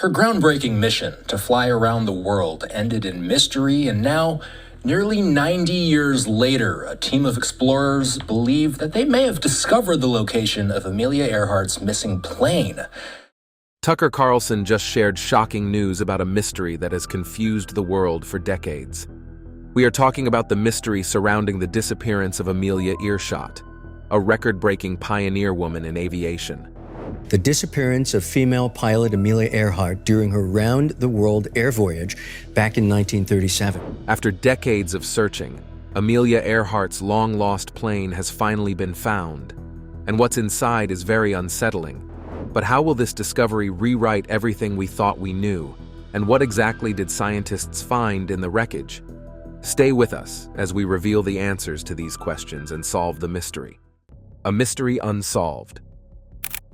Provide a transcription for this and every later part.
Her groundbreaking mission to fly around the world ended in mystery, and now, nearly 90 years later, a team of explorers believe that they may have discovered the location of Amelia Earhart's missing plane. Tucker Carlson just shared shocking news about a mystery that has confused the world for decades. We are talking about the mystery surrounding the disappearance of Amelia Earshot, a record-breaking pioneer woman in aviation. The disappearance of female pilot Amelia Earhart during her round-the-world air voyage back in 1937. After decades of searching, Amelia Earhart's long-lost plane has finally been found, and what's inside is very unsettling. But how will this discovery rewrite everything we thought we knew, and what exactly did scientists find in the wreckage? Stay with us as we reveal the answers to these questions and solve the mystery. A mystery unsolved.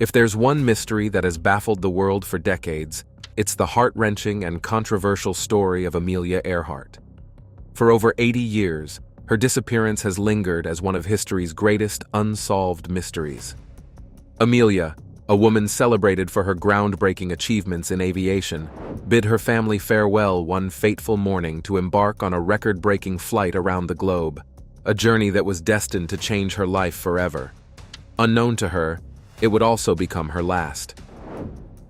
If there's one mystery that has baffled the world for decades, it's the heart-wrenching and controversial story of Amelia Earhart. For over 80 years, her disappearance has lingered as one of history's greatest unsolved mysteries. Amelia, a woman celebrated for her groundbreaking achievements in aviation, bid her family farewell one fateful morning to embark on a record-breaking flight around the globe, a journey that was destined to change her life forever. Unknown to her, it would also become her last.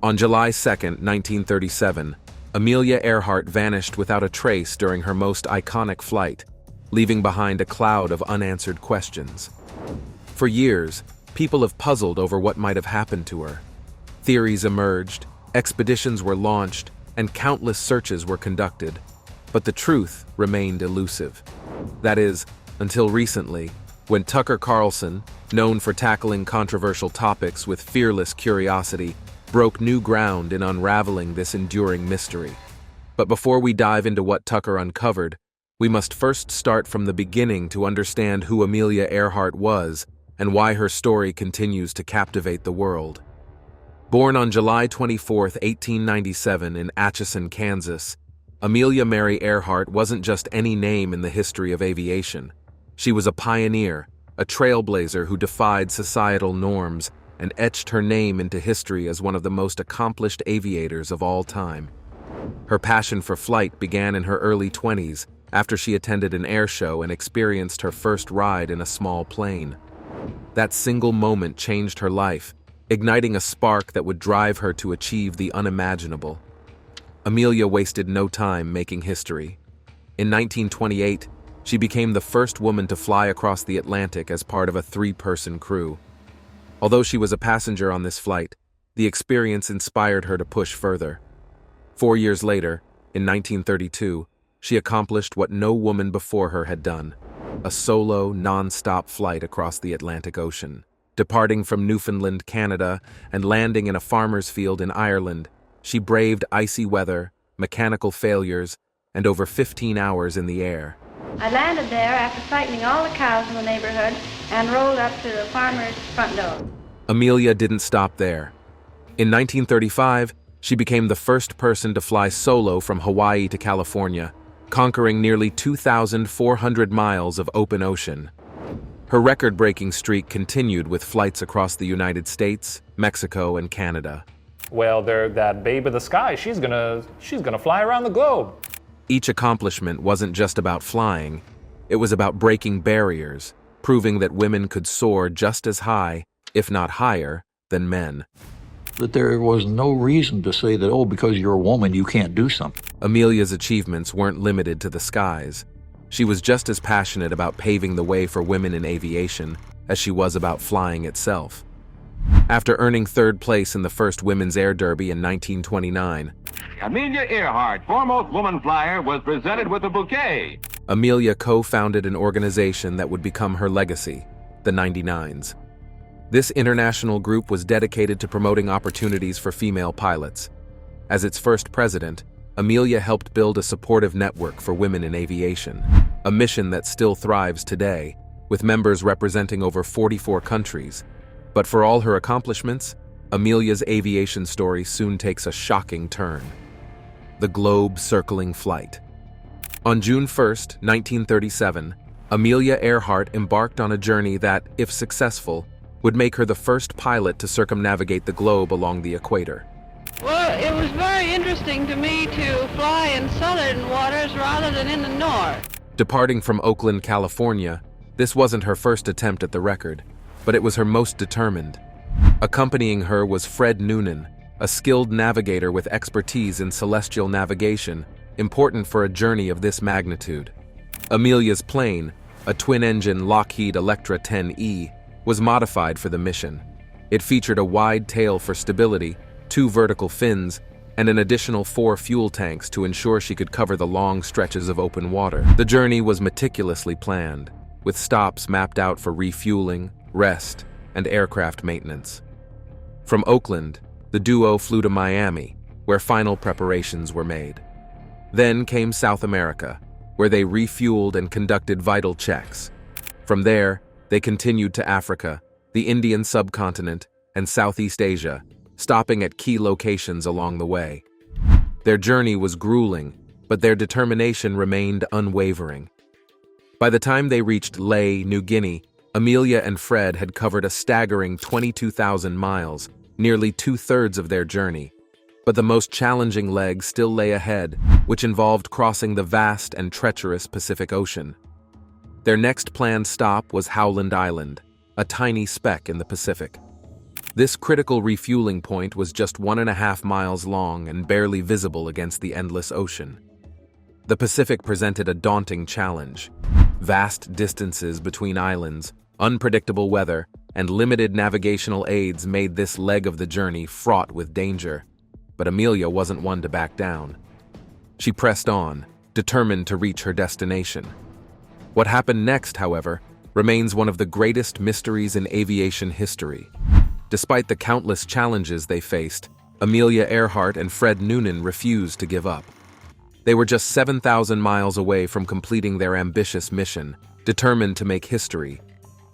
On July 2, 1937, Amelia Earhart vanished without a trace during her most iconic flight, leaving behind a cloud of unanswered questions. For years, people have puzzled over what might have happened to her. Theories emerged, expeditions were launched, and countless searches were conducted, but the truth remained elusive. That is, until recently, when Tucker Carlson, known for tackling controversial topics with fearless curiosity, broke new ground in unraveling this enduring mystery. But before we dive into what Tucker uncovered, we must first start from the beginning to understand who Amelia Earhart was and why her story continues to captivate the world. Born on July 24, 1897 in Atchison, Kansas, Amelia Mary Earhart wasn't just any name in the history of aviation. She was a pioneer, a trailblazer who defied societal norms and etched her name into history as one of the most accomplished aviators of all time. Her passion for flight began in her early 20s after she attended an air show and experienced her first ride in a small plane. That single moment changed her life, igniting a spark that would drive her to achieve the unimaginable. Amelia wasted no time making history. In 1928, she became the first woman to fly across the Atlantic as part of a 3-person crew. Although she was a passenger on this flight, the experience inspired her to push further. 4 years later, in 1932, she accomplished what no woman before her had done: a solo, non-stop flight across the Atlantic Ocean. Departing from Newfoundland, Canada, and landing in a farmer's field in Ireland, she braved icy weather, mechanical failures, and over 15 hours in the air. I landed there after frightening all the cows in the neighborhood and rolled up to the farmer's front door. Amelia didn't stop there. In 1935, she became the first person to fly solo from Hawaii to California, conquering nearly 2,400 miles of open ocean. Her record-breaking streak continued with flights across the United States, Mexico, and Canada. Well, that babe of the sky, she's gonna fly around the globe. Each accomplishment wasn't just about flying, it was about breaking barriers, proving that women could soar just as high, if not higher, than men. That there was no reason to say that, oh, because you're a woman, you can't do something. Amelia's achievements weren't limited to the skies. She was just as passionate about paving the way for women in aviation as she was about flying itself. After earning 3rd place in the first Women's Air Derby in 1929, Amelia Earhart, foremost woman flyer, was presented with a bouquet. Amelia co-founded an organization that would become her legacy, the 99s. This international group was dedicated to promoting opportunities for female pilots. As its first president, Amelia helped build a supportive network for women in aviation, a mission that still thrives today, with members representing over 44 countries. But for all her accomplishments, Amelia's aviation story soon takes a shocking turn: the globe-circling flight. On June 1, 1937, Amelia Earhart embarked on a journey that, if successful, would make her the first pilot to circumnavigate the globe along the equator. Well, it was very interesting to me to fly in southern waters rather than in the north. Departing from Oakland, California, this wasn't her first attempt at the record, but it was her most determined. Accompanying her was Fred Noonan, a skilled navigator with expertise in celestial navigation, important for a journey of this magnitude. Amelia's plane, a twin-engine Lockheed Electra 10E, was modified for the mission. It featured a wide tail for stability, 2 vertical fins, and an additional 4 fuel tanks to ensure she could cover the long stretches of open water. The journey was meticulously planned, with stops mapped out for refueling, rest, and aircraft maintenance. From Oakland, the duo flew to Miami, where final preparations were made. Then came South America, where they refueled and conducted vital checks. From there, they continued to Africa, the Indian subcontinent, and Southeast Asia, stopping at key locations along the way. Their journey was grueling, but their determination remained unwavering. By the time they reached Lae, New Guinea, Amelia and Fred had covered a staggering 22,000 miles, nearly 2/3 of their journey. But the most challenging leg still lay ahead, which involved crossing the vast and treacherous Pacific Ocean. Their next planned stop was Howland Island, a tiny speck in the Pacific. This critical refueling point was just 1.5 miles long and barely visible against the endless ocean. The Pacific presented a daunting challenge. Vast distances between islands, unpredictable weather, and limited navigational aids made this leg of the journey fraught with danger. But Amelia wasn't one to back down. She pressed on, determined to reach her destination. What happened next, however, remains one of the greatest mysteries in aviation history. Despite the countless challenges they faced, Amelia Earhart and Fred Noonan refused to give up. They were just 7,000 miles away from completing their ambitious mission, determined to make history.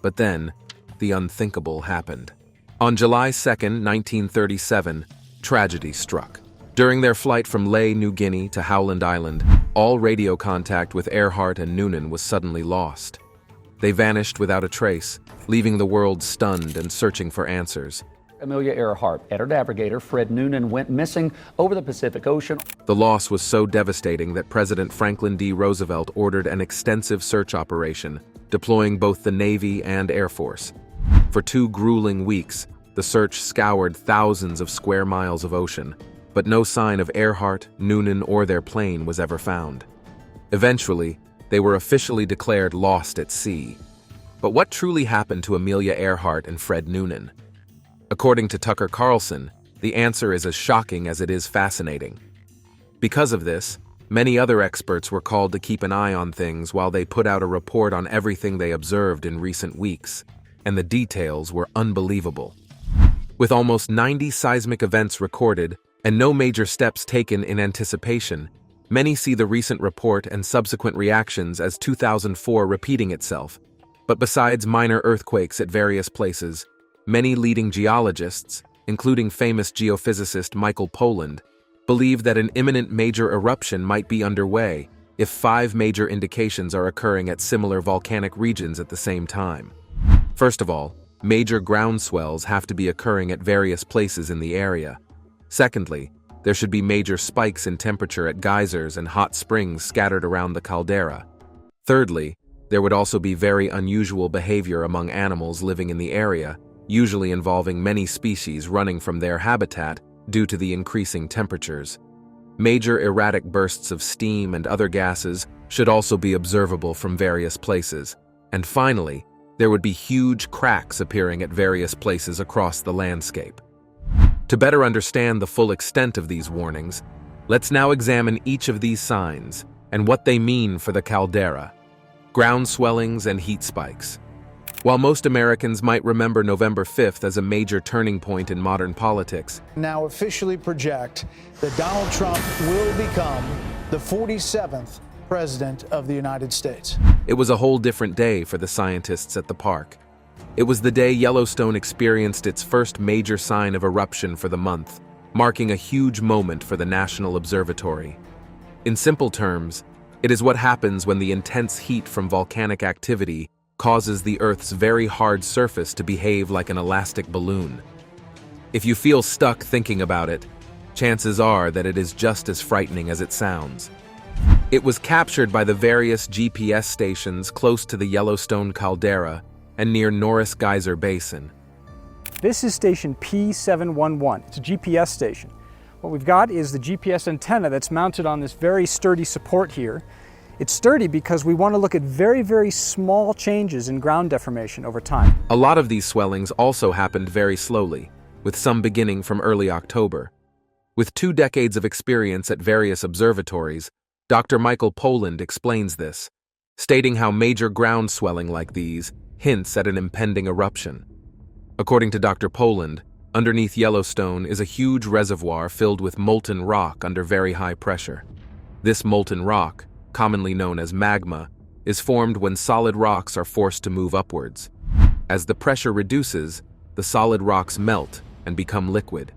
But then, the unthinkable happened. On July 2, 1937, tragedy struck. During their flight from Lae, New Guinea to Howland Island, all radio contact with Earhart and Noonan was suddenly lost. They vanished without a trace, leaving the world stunned and searching for answers. Amelia Earhart and her navigator, Fred Noonan, went missing over the Pacific Ocean. The loss was so devastating that President Franklin D. Roosevelt ordered an extensive search operation, deploying both the Navy and Air Force. For 2 grueling weeks, the search scoured thousands of square miles of ocean, but no sign of Earhart, Noonan, or their plane was ever found. Eventually, they were officially declared lost at sea. But what truly happened to Amelia Earhart and Fred Noonan? According to Tucker Carlson, the answer is as shocking as it is fascinating. Because of this, many other experts were called to keep an eye on things while they put out a report on everything they observed in recent weeks, and the details were unbelievable. With almost 90 seismic events recorded and no major steps taken in anticipation, many see the recent report and subsequent reactions as 2004 repeating itself. But besides minor earthquakes at various places, many leading geologists, including famous geophysicist Michael Pollan, believe that an imminent major eruption might be underway if 5 major indications are occurring at similar volcanic regions at the same time. First of all, major ground swells have to be occurring at various places in the area. Secondly, there should be major spikes in temperature at geysers and hot springs scattered around the caldera. Thirdly, there would also be very unusual behavior among animals living in the area, usually involving many species running from their habitat due to the increasing temperatures. Major erratic bursts of steam and other gases should also be observable from various places. And finally, there would be huge cracks appearing at various places across the landscape. To better understand the full extent of these warnings, let's now examine each of these signs and what they mean for the caldera, ground swellings and heat spikes. While most Americans might remember November 5th as a major turning point in modern politics, now officially project that Donald Trump will become the 47th President of the United States. It was a whole different day for the scientists at the park. It was the day Yellowstone experienced its first major sign of eruption for the month, marking a huge moment for the National Observatory. In simple terms, it is what happens when the intense heat from volcanic activity causes the Earth's very hard surface to behave like an elastic balloon. If you feel stuck thinking about it, chances are that it is just as frightening as it sounds. It was captured by the various GPS stations close to the Yellowstone caldera and near Norris Geyser Basin. This is station P711. It's a GPS station. What we've got is the GPS antenna that's mounted on this very sturdy support here. It's sturdy because we want to look at very, very small changes in ground deformation over time. A lot of these swellings also happened very slowly, with some beginning from early October. With 2 decades of experience at various observatories, Dr. Michael Poland explains this, stating how major ground swelling like these hints at an impending eruption. According to Dr. Poland, underneath Yellowstone is a huge reservoir filled with molten rock under very high pressure. This molten rock, commonly known as magma, is formed when solid rocks are forced to move upwards. As the pressure reduces, the solid rocks melt and become liquid.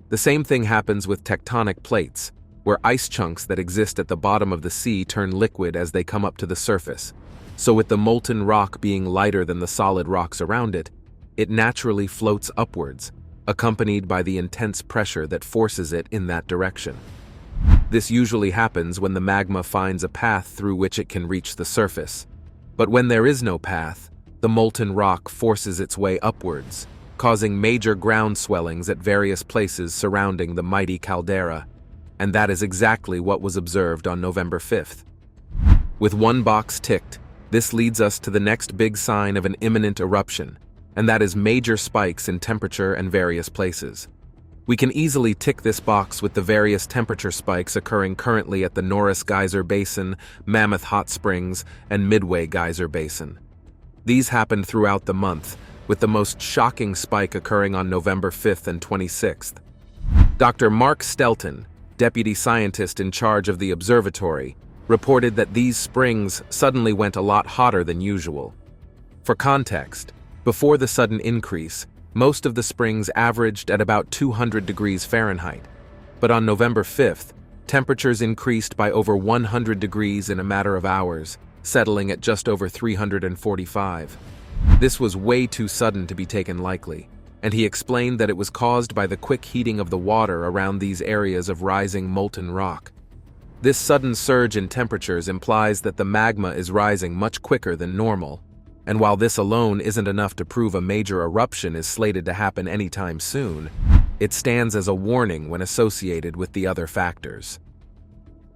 The same thing happens with tectonic plates, where ice chunks that exist at the bottom of the sea turn liquid as they come up to the surface. So with the molten rock being lighter than the solid rocks around it, it naturally floats upwards, accompanied by the intense pressure that forces it in that direction. This usually happens when the magma finds a path through which it can reach the surface. But when there is no path, the molten rock forces its way upwards, causing major ground swellings at various places surrounding the mighty caldera. And that is exactly what was observed on November 5th. With one box ticked, this leads us to the next big sign of an imminent eruption, and that is major spikes in temperature in various places. We can easily tick this box with the various temperature spikes occurring currently at the Norris Geyser Basin, Mammoth Hot Springs, and Midway Geyser Basin. These happened throughout the month, with the most shocking spike occurring on November 5th and 26th. Dr. Mark Stelton, deputy scientist in charge of the observatory, reported that these springs suddenly went a lot hotter than usual. For context, before the sudden increase, most of the springs averaged at about 200 degrees Fahrenheit, but on November 5th, temperatures increased by over 100 degrees in a matter of hours, settling at just over 345. This was way too sudden to be taken lightly, and he explained that it was caused by the quick heating of the water around these areas of rising molten rock. This sudden surge in temperatures implies that the magma is rising much quicker than normal, and while this alone isn't enough to prove a major eruption is slated to happen anytime soon, it stands as a warning when associated with the other factors.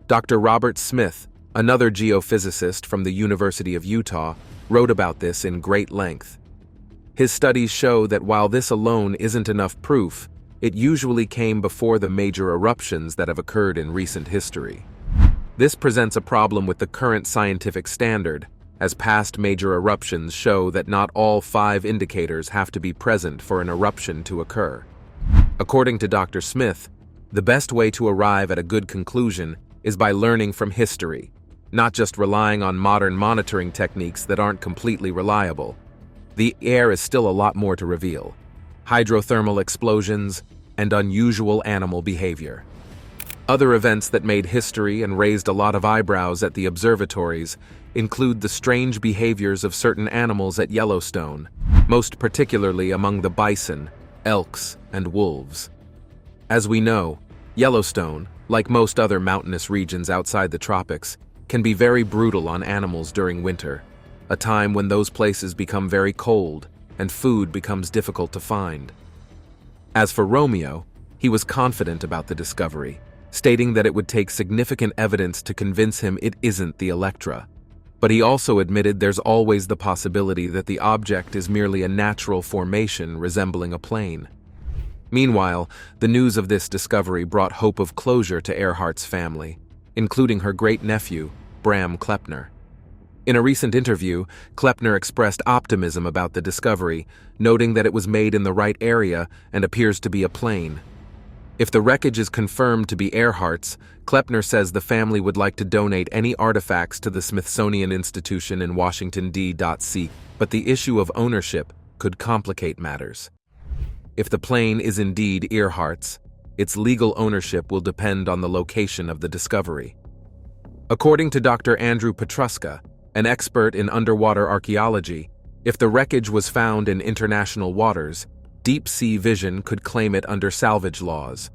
Dr. Robert Smith, another geophysicist from the University of Utah, wrote about this in great length. His studies show that while this alone isn't enough proof, it usually came before the major eruptions that have occurred in recent history. This presents a problem with the current scientific standard, as past major eruptions show that not all 5 indicators have to be present for an eruption to occur. According to Dr. Smith, the best way to arrive at a good conclusion is by learning from history, not just relying on modern monitoring techniques that aren't completely reliable. The air is still a lot more to reveal: hydrothermal explosions and unusual animal behavior. Other events that made history and raised a lot of eyebrows at the observatories include the strange behaviors of certain animals at Yellowstone, most particularly among the bison, elks, and wolves. As we know, Yellowstone, like most other mountainous regions outside the tropics, can be very brutal on animals during winter, a time when those places become very cold and food becomes difficult to find. As for Romeo, he was confident about the discovery, stating that it would take significant evidence to convince him it isn't the Electra. But he also admitted there's always the possibility that the object is merely a natural formation resembling a plane. Meanwhile, the news of this discovery brought hope of closure to Earhart's family, including her great-nephew, Bram Kleppner. In a recent interview, Kleppner expressed optimism about the discovery, noting that it was made in the right area and appears to be a plane. If the wreckage is confirmed to be Earhart's, Kleppner says the family would like to donate any artifacts to the Smithsonian Institution in Washington, D.C., but the issue of ownership could complicate matters. If the plane is indeed Earhart's, its legal ownership will depend on the location of the discovery. According to Dr. Andrew Petruska, an expert in underwater archaeology, if the wreckage was found in international waters, Deep Sea Vision could claim it under salvage laws.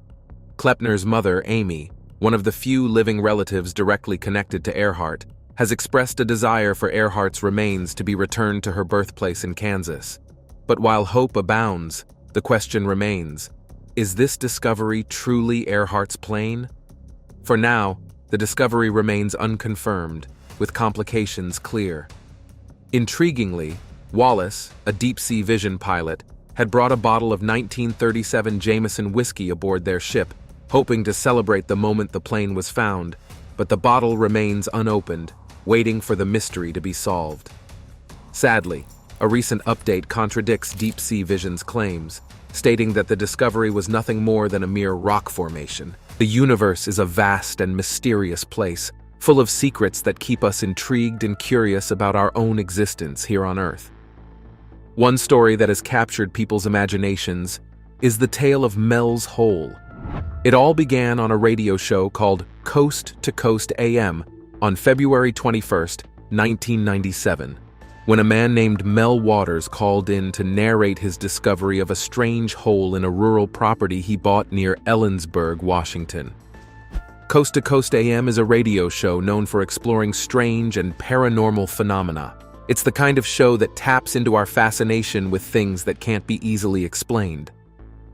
Kleppner's mother, Amy, one of the few living relatives directly connected to Earhart, has expressed a desire for Earhart's remains to be returned to her birthplace in Kansas. But while hope abounds, the question remains, is this discovery truly Earhart's plane? For now, the discovery remains unconfirmed, with complications clear. Intriguingly, Wallace, a deep-sea vision pilot, had brought a bottle of 1937 Jameson whiskey aboard their ship, hoping to celebrate the moment the plane was found, but the bottle remains unopened, waiting for the mystery to be solved. Sadly, a recent update contradicts Deep Sea Vision's claims, stating that the discovery was nothing more than a mere rock formation. The universe is a vast and mysterious place, full of secrets that keep us intrigued and curious about our own existence here on Earth. One story that has captured people's imaginations is the tale of Mel's Hole. It all began on a radio show called Coast to Coast AM on February 21st, 1997, when a man named Mel Waters called in to narrate his discovery of a strange hole in a rural property he bought near Ellensburg, Washington. Coast to Coast AM is a radio show known for exploring strange and paranormal phenomena. It's the kind of show that taps into our fascination with things that can't be easily explained.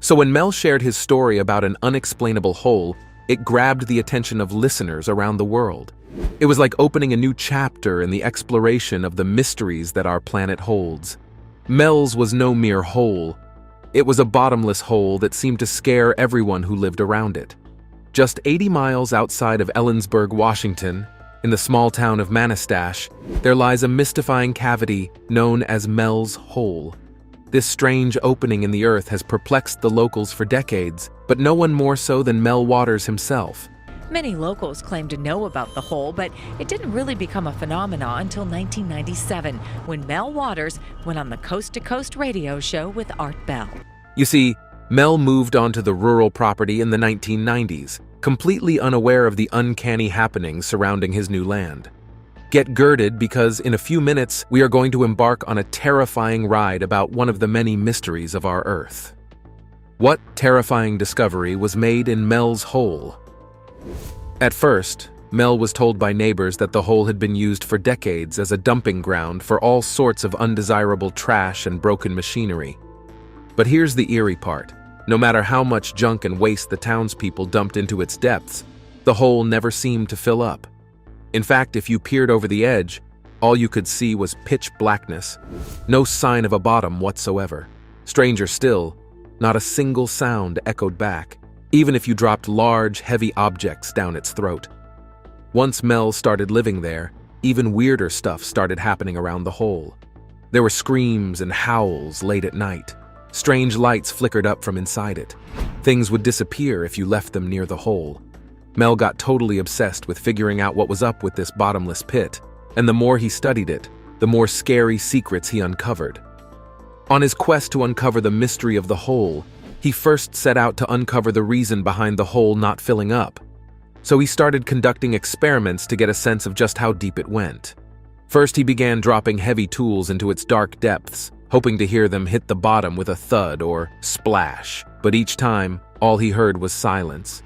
So when Mel shared his story about an unexplainable hole, it grabbed the attention of listeners around the world. It was like opening a new chapter in the exploration of the mysteries that our planet holds. Mel's was no mere hole. It was a bottomless hole that seemed to scare everyone who lived around it. Just 80 miles outside of Ellensburg, Washington, in the small town of Manistash, there lies a mystifying cavity known as Mel's Hole. This strange opening in the earth has perplexed the locals for decades, but no one more so than Mel Waters himself. Many locals claim to know about the hole, but it didn't really become a phenomenon until 1997, when Mel Waters went on the Coast to Coast radio show with Art Bell. You see, Mel moved onto the rural property in the 1990s, completely unaware of the uncanny happenings surrounding his new land. Get girded, because in a few minutes we are going to embark on a terrifying ride about one of the many mysteries of our Earth. What terrifying discovery was made in Mel's Hole? At first, Mel was told by neighbors that the hole had been used for decades as a dumping ground for all sorts of undesirable trash and broken machinery. But here's the eerie part. No matter how much junk and waste the townspeople dumped into its depths, the hole never seemed to fill up. In fact, if you peered over the edge, all you could see was pitch blackness. No sign of a bottom whatsoever. Stranger still, not a single sound echoed back, even if you dropped large, heavy objects down its throat. Once Mel started living there, even weirder stuff started happening around the hole. There were screams and howls late at night. Strange lights flickered up from inside it. Things would disappear if you left them near the hole. Mel got totally obsessed with figuring out what was up with this bottomless pit, and the more he studied it, the more scary secrets he uncovered. On his quest to uncover the mystery of the hole, he first set out to uncover the reason behind the hole not filling up. So he started conducting experiments to get a sense of just how deep it went. First, he began dropping heavy tools into its dark depths, hoping to hear them hit the bottom with a thud or splash, but each time, all he heard was silence.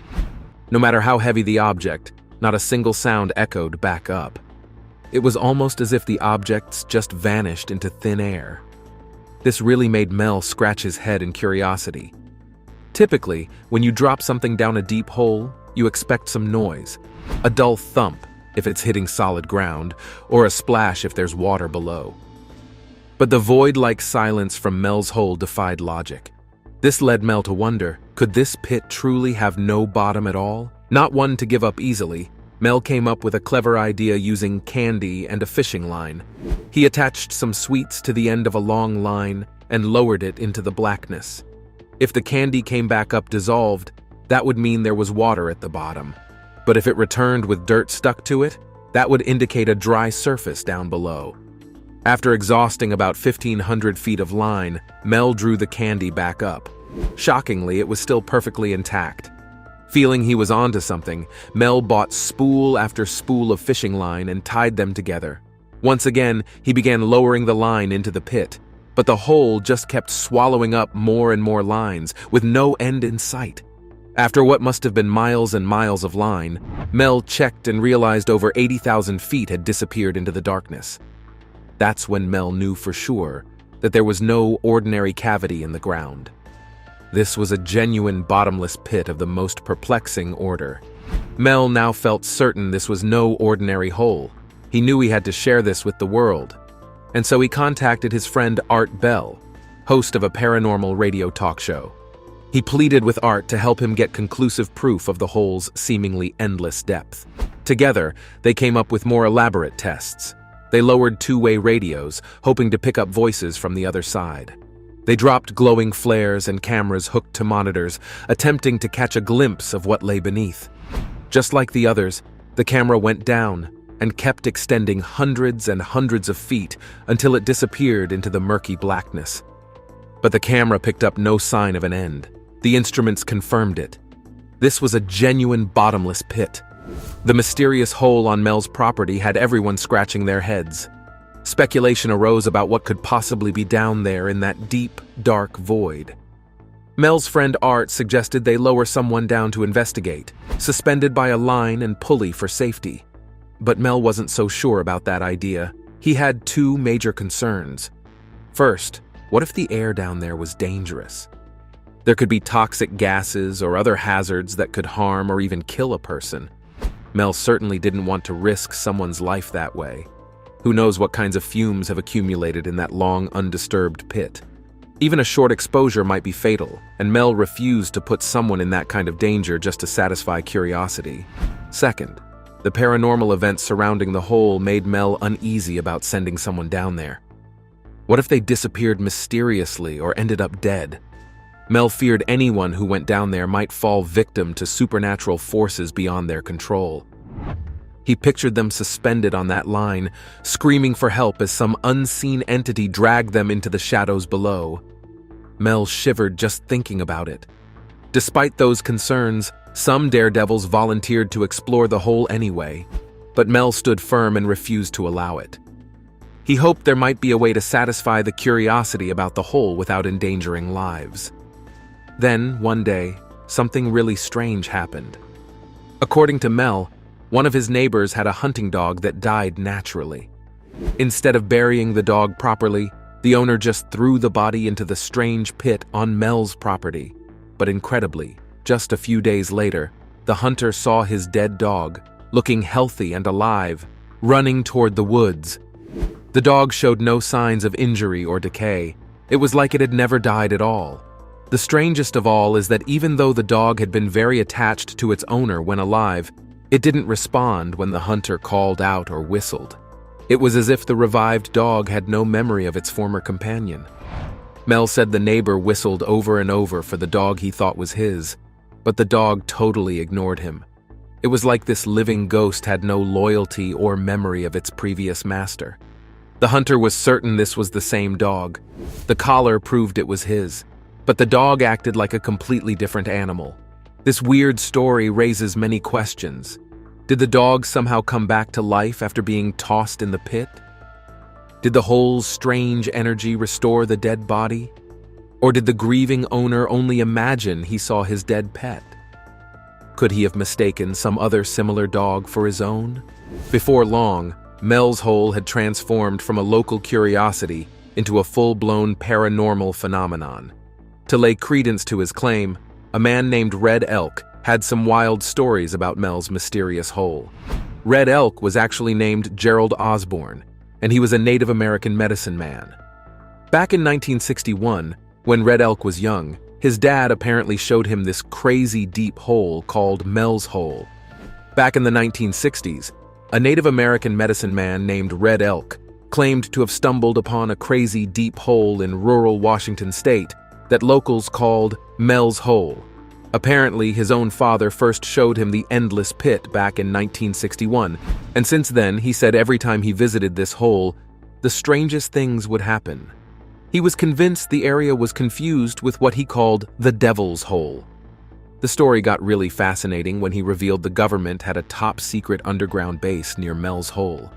No matter how heavy the object, not a single sound echoed back up. It was almost as if the objects just vanished into thin air. This really made Mel scratch his head in curiosity. Typically, when you drop something down a deep hole, you expect some noise. A dull thump if it's hitting solid ground, or a splash if there's water below. But the void-like silence from Mel's Hole defied logic. This led Mel to wonder, could this pit truly have no bottom at all? Not one to give up easily, Mel came up with a clever idea using candy and a fishing line. He attached some sweets to the end of a long line and lowered it into the blackness. If the candy came back up dissolved, that would mean there was water at the bottom. But if it returned with dirt stuck to it, that would indicate a dry surface down below. After exhausting about 1,500 feet of line, Mel drew the candy back up. Shockingly, it was still perfectly intact. Feeling he was onto something, Mel bought spool after spool of fishing line and tied them together. Once again, he began lowering the line into the pit, but the hole just kept swallowing up more and more lines, with no end in sight. After what must have been miles and miles of line, Mel checked and realized over 80,000 feet had disappeared into the darkness. That's when Mel knew for sure that there was no ordinary cavity in the ground. This was a genuine bottomless pit of the most perplexing order. Mel now felt certain this was no ordinary hole. He knew he had to share this with the world. And so he contacted his friend Art Bell, host of a paranormal radio talk show. He pleaded with Art to help him get conclusive proof of the hole's seemingly endless depth. Together, they came up with more elaborate tests. They lowered two-way radios, hoping to pick up voices from the other side. They dropped glowing flares and cameras hooked to monitors, attempting to catch a glimpse of what lay beneath. Just like the others, the camera went down and kept extending hundreds and hundreds of feet until it disappeared into the murky blackness. But the camera picked up no sign of an end. The instruments confirmed it. This was a genuine bottomless pit. The mysterious hole on Mel's property had everyone scratching their heads. Speculation arose about what could possibly be down there in that deep, dark void. Mel's friend Art suggested they lower someone down to investigate, suspended by a line and pulley for safety. But Mel wasn't so sure about that idea. He had two major concerns. First, what if the air down there was dangerous? There could be toxic gases or other hazards that could harm or even kill a person. Mel certainly didn't want to risk someone's life that way. Who knows what kinds of fumes have accumulated in that long, undisturbed pit. Even a short exposure might be fatal, and Mel refused to put someone in that kind of danger just to satisfy curiosity. Second, the paranormal events surrounding the hole made Mel uneasy about sending someone down there. What if they disappeared mysteriously or ended up dead? Mel feared anyone who went down there might fall victim to supernatural forces beyond their control. He pictured them suspended on that line, screaming for help as some unseen entity dragged them into the shadows below. Mel shivered just thinking about it. Despite those concerns, some daredevils volunteered to explore the hole anyway, but Mel stood firm and refused to allow it. He hoped there might be a way to satisfy the curiosity about the hole without endangering lives. Then, one day, something really strange happened. According to Mel, one of his neighbors had a hunting dog that died naturally. Instead of burying the dog properly, the owner just threw the body into the strange pit on Mel's property. But incredibly, just a few days later, the hunter saw his dead dog, looking healthy and alive, running toward the woods. The dog showed no signs of injury or decay. It was like it had never died at all. The strangest of all is that even though the dog had been very attached to its owner when alive, it didn't respond when the hunter called out or whistled. It was as if the revived dog had no memory of its former companion. Mel said the neighbor whistled over and over for the dog he thought was his, but the dog totally ignored him. It was like this living ghost had no loyalty or memory of its previous master. The hunter was certain this was the same dog. The collar proved it was his, but the dog acted like a completely different animal. This weird story raises many questions. Did the dog somehow come back to life after being tossed in the pit? Did the hole's strange energy restore the dead body? Or did the grieving owner only imagine he saw his dead pet? Could he have mistaken some other similar dog for his own? Before long, Mel's hole had transformed from a local curiosity into a full-blown paranormal phenomenon. To lay credence to his claim, a man named Red Elk had some wild stories about Mel's mysterious hole. Red Elk was actually named Gerald Osborne, and he was a Native American medicine man. Back in 1961, when Red Elk was young, his dad apparently showed him this crazy deep hole called Mel's Hole. Back in the 1960s, a Native American medicine man named Red Elk claimed to have stumbled upon a crazy deep hole in rural Washington state that locals called Mel's Hole. Apparently, his own father first showed him the endless pit back in 1961, and since then, he said every time he visited this hole, the strangest things would happen. He was convinced the area was confused with what he called the Devil's Hole. The story got really fascinating when he revealed the government had a top-secret underground base near Mel's Hole.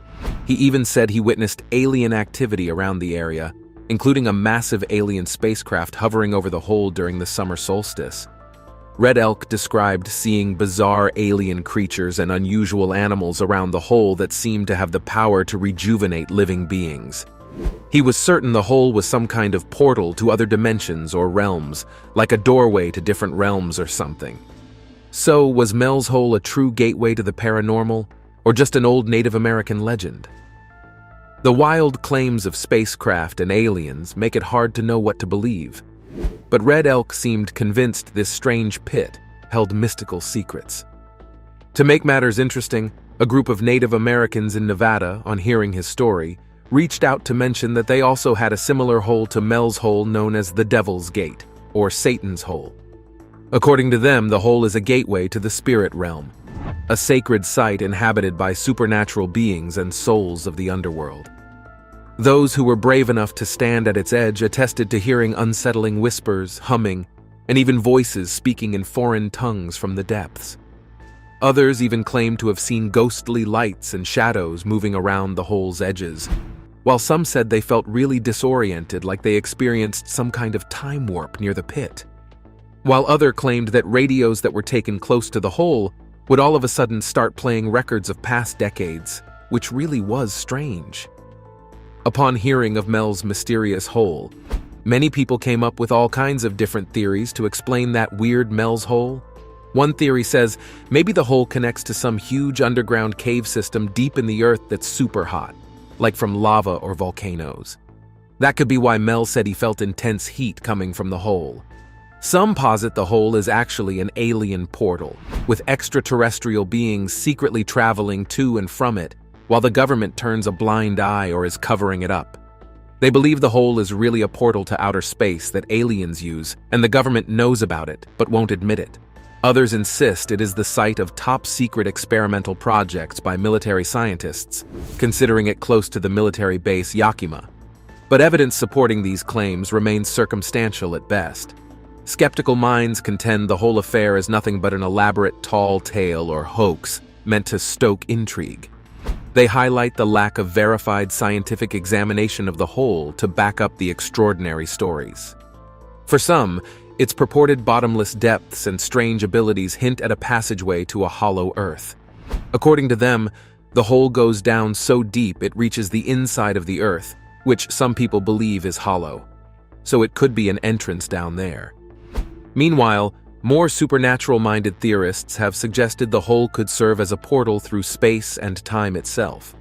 He even said he witnessed alien activity around the area, including a massive alien spacecraft hovering over the hole during the summer solstice. Red Elk described seeing bizarre alien creatures and unusual animals around the hole that seemed to have the power to rejuvenate living beings. He was certain the hole was some kind of portal to other dimensions or realms, like a doorway to different realms or something. So, was Mel's hole a true gateway to the paranormal, or just an old Native American legend? The wild claims of spacecraft and aliens make it hard to know what to believe. But Red Elk seemed convinced this strange pit held mystical secrets. To make matters interesting, a group of Native Americans in Nevada, on hearing his story, reached out to mention that they also had a similar hole to Mel's hole known as the Devil's Gate, or Satan's Hole. According to them, the hole is a gateway to the spirit realm, a sacred site inhabited by supernatural beings and souls of the underworld. Those who were brave enough to stand at its edge attested to hearing unsettling whispers, humming, and even voices speaking in foreign tongues from the depths. Others even claimed to have seen ghostly lights and shadows moving around the hole's edges, while some said they felt really disoriented, like they experienced some kind of time warp near the pit. While others claimed that radios that were taken close to the hole would all of a sudden start playing records of past decades, which really was strange. Upon hearing of Mel's mysterious hole, many people came up with all kinds of different theories to explain that weird Mel's hole. One theory says maybe the hole connects to some huge underground cave system deep in the earth that's super hot, like from lava or volcanoes. That could be why Mel said he felt intense heat coming from the hole. Some posit the hole is actually an alien portal, with extraterrestrial beings secretly traveling to and from it, while the government turns a blind eye or is covering it up. They believe the hole is really a portal to outer space that aliens use, and the government knows about it, but won't admit it. Others insist it is the site of top-secret experimental projects by military scientists, considering it close to the military base Yakima. But evidence supporting these claims remains circumstantial at best. Skeptical minds contend the whole affair is nothing but an elaborate tall tale or hoax meant to stoke intrigue. They highlight the lack of verified scientific examination of the hole to back up the extraordinary stories. For some, its purported bottomless depths and strange abilities hint at a passageway to a hollow earth. According to them, the hole goes down so deep it reaches the inside of the earth, which some people believe is hollow. So it could be an entrance down there. Meanwhile, more supernatural-minded theorists have suggested the hole could serve as a portal through space and time itself.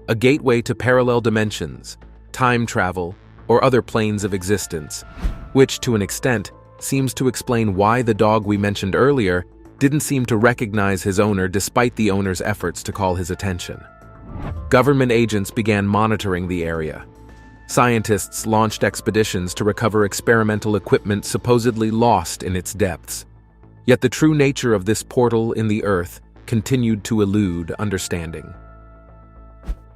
A gateway to parallel dimensions, time travel, or other planes of existence, which, to an extent, seems to explain why the dog we mentioned earlier didn't seem to recognize his owner despite the owner's efforts to call his attention. Government agents began monitoring the area. Scientists launched expeditions to recover experimental equipment supposedly lost in its depths. Yet the true nature of this portal in the earth continued to elude understanding.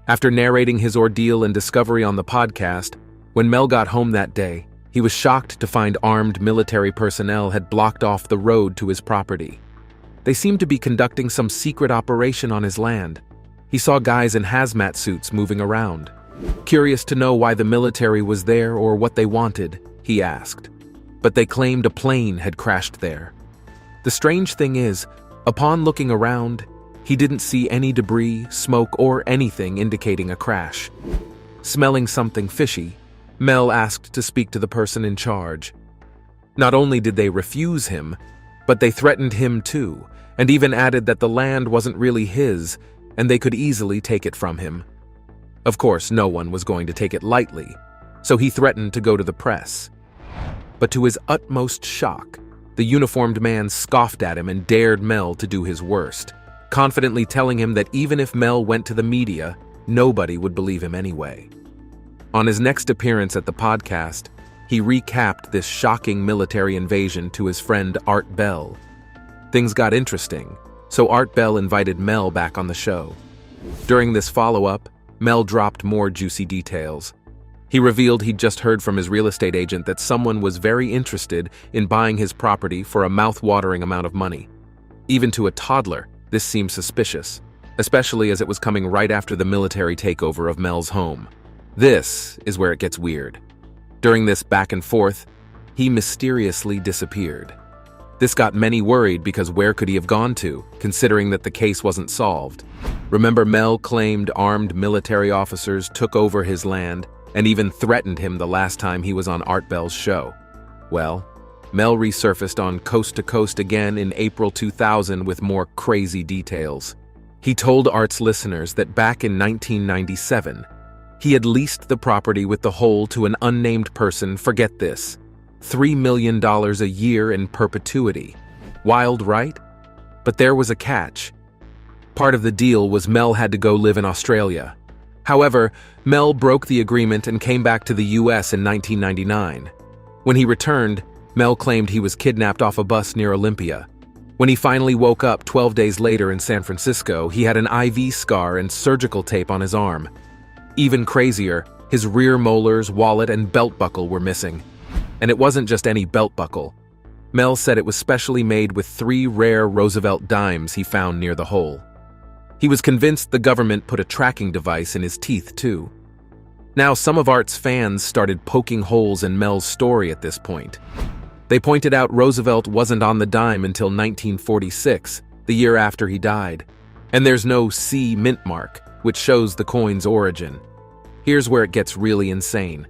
After narrating his ordeal and discovery on the podcast, when Mel got home that day, he was shocked to find armed military personnel had blocked off the road to his property. They seemed to be conducting some secret operation on his land. He saw guys in hazmat suits moving around. Curious to know why the military was there or what they wanted, he asked. But they claimed a plane had crashed there. The strange thing is, upon looking around, he didn't see any debris, smoke, or anything indicating a crash. Smelling something fishy, Mel asked to speak to the person in charge. Not only did they refuse him, but they threatened him too, and even added that the land wasn't really his, and they could easily take it from him. Of course, no one was going to take it lightly, so he threatened to go to the press. But to his utmost shock, the uniformed man scoffed at him and dared Mel to do his worst, confidently telling him that even if Mel went to the media, nobody would believe him anyway. On his next appearance at the podcast, he recapped this shocking military invasion to his friend Art Bell. Things got interesting, so Art Bell invited Mel back on the show. During this follow-up, Mel dropped more juicy details. He revealed he'd just heard from his real estate agent that someone was very interested in buying his property for a mouth-watering amount of money. Even to a toddler, this seemed suspicious, especially as it was coming right after the military takeover of Mel's home. This is where it gets weird. During this back and forth, he mysteriously disappeared. This got many worried because where could he have gone to, considering that the case wasn't solved? Remember, Mel claimed armed military officers took over his land and even threatened him the last time he was on Art Bell's show. Well, Mel resurfaced on Coast to Coast again in April 2000 with more crazy details. He told Art's listeners that back in 1997, he had leased the property with the hole to an unnamed person for, get this, $3 million a year in perpetuity. Wild, right? But there was a catch. Part of the deal was Mel had to go live in Australia. However, Mel broke the agreement and came back to the US in 1999. When he returned, Mel claimed he was kidnapped off a bus near Olympia. When he finally woke up 12 days later in San Francisco, he had an IV scar and surgical tape on his arm. Even crazier, his rear molars, wallet, and belt buckle were missing. And it wasn't just any belt buckle. Mel said it was specially made with 3 rare Roosevelt dimes he found near the hole. He was convinced the government put a tracking device in his teeth, too. Now, some of Art's fans started poking holes in Mel's story at this point. They pointed out Roosevelt wasn't on the dime until 1946, the year after he died. And there's no C mint mark, which shows the coin's origin. Here's where it gets really insane.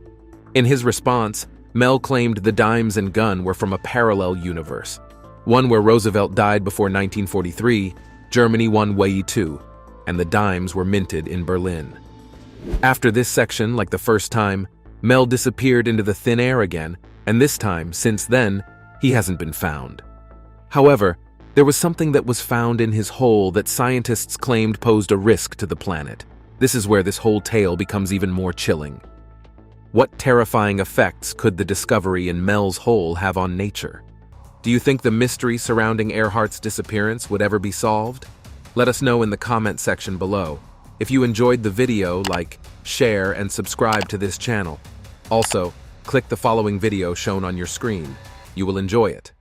In his response, Mel claimed the dimes and gun were from a parallel universe. One where Roosevelt died before 1943, Germany won World War II, and the dimes were minted in Berlin. After this section, like the first time, Mel disappeared into the thin air again, and this time, since then, he hasn't been found. However, there was something that was found in his hole that scientists claimed posed a risk to the planet. This is where this whole tale becomes even more chilling. What terrifying effects could the discovery in Mel's hole have on nature? Do you think the mystery surrounding Earhart's disappearance would ever be solved? Let us know in the comment section below. If you enjoyed the video, like, share, and subscribe to this channel. Also, click the following video shown on your screen. You will enjoy it.